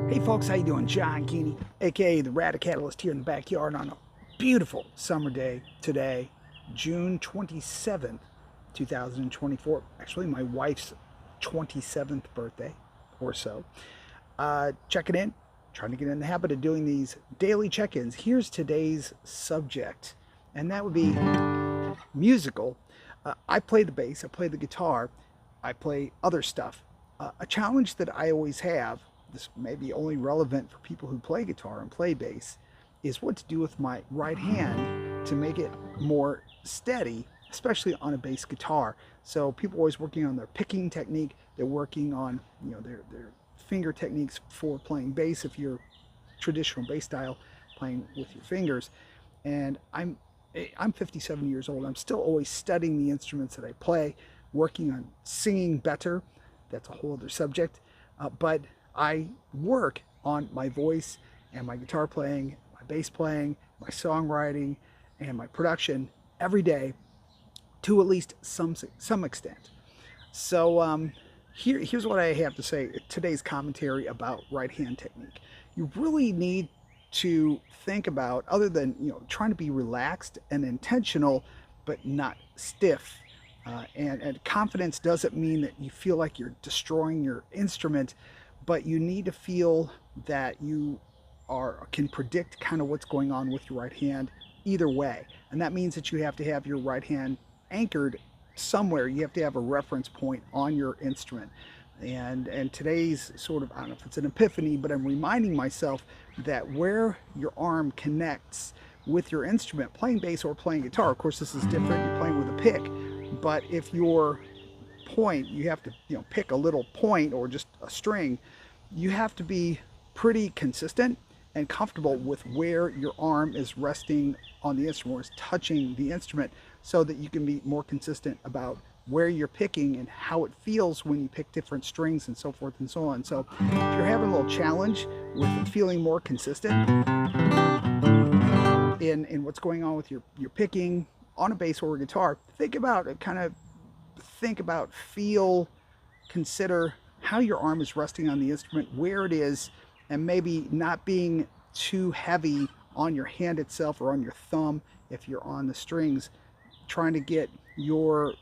Hey folks, how you doing? John Keeney, aka the RadiKatalist, here in the backyard on a beautiful summer day today, June 27th, 2024. Actually, my wife's 27th birthday or so. Checking in, trying to get in the habit of doing these daily check-ins. Here's today's subject, and that would be musical. I play the bass, I play the guitar, I play other stuff. A challenge that I always have, this may be only relevant for people who play guitar and play bass, is what to do with my right hand to make it more steady, especially on a bass guitar. So people are always working on their picking technique. They're working on their finger techniques for playing bass if you're traditional bass style, playing with your fingers. And I'm 57 years old. I'm still always studying the instruments that I play, working on singing better. That's a whole other subject. But I work on my voice and my guitar playing, my bass playing, my songwriting, and my production every day to at least some extent. So here's what I have to say. Today's commentary about right hand technique. You really need to think about, other than trying to be relaxed and intentional, but not stiff. And confidence doesn't mean that you feel like you're destroying your instrument, but you need to feel that you can predict kind of what's going on with your right hand either way. And that means that you have to have your right hand anchored somewhere. You have to have a reference point on your instrument. And today's sort of, I don't know if it's an epiphany, but I'm reminding myself that where your arm connects with your instrument, playing bass or playing guitar, of course this is different, you're playing with a pick, but if your point, you have to pick a little point or just a string, you have to be pretty consistent and comfortable with where your arm is resting on the instrument or is touching the instrument, so that you can be more consistent about where you're picking and how it feels when you pick different strings and so forth and so on. So if you're having a little challenge with feeling more consistent in what's going on with your picking on a bass or a guitar, think about it, feel, consider how your arm is resting on the instrument, where it is, and maybe not being too heavy on your hand itself or on your thumb if you're on the strings, trying to get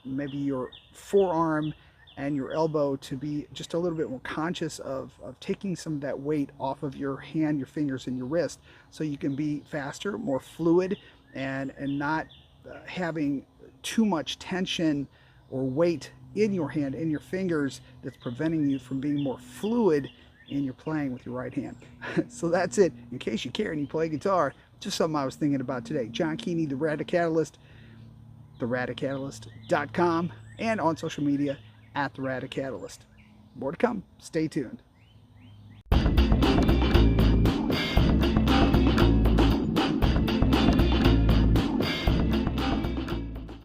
maybe your forearm and your elbow to be just a little bit more conscious of taking some of that weight off of your hand, your fingers, and your wrist, so you can be faster, more fluid, and not having too much tension or weight in your hand, in your fingers, that's preventing you from being more fluid in your playing with your right hand. So that's it. In case you care and you play guitar, just something I was thinking about today. John Keeney, the RadiKatalist, theradikatalist.com, and on social media at the RadiKatalist. More to come. Stay tuned.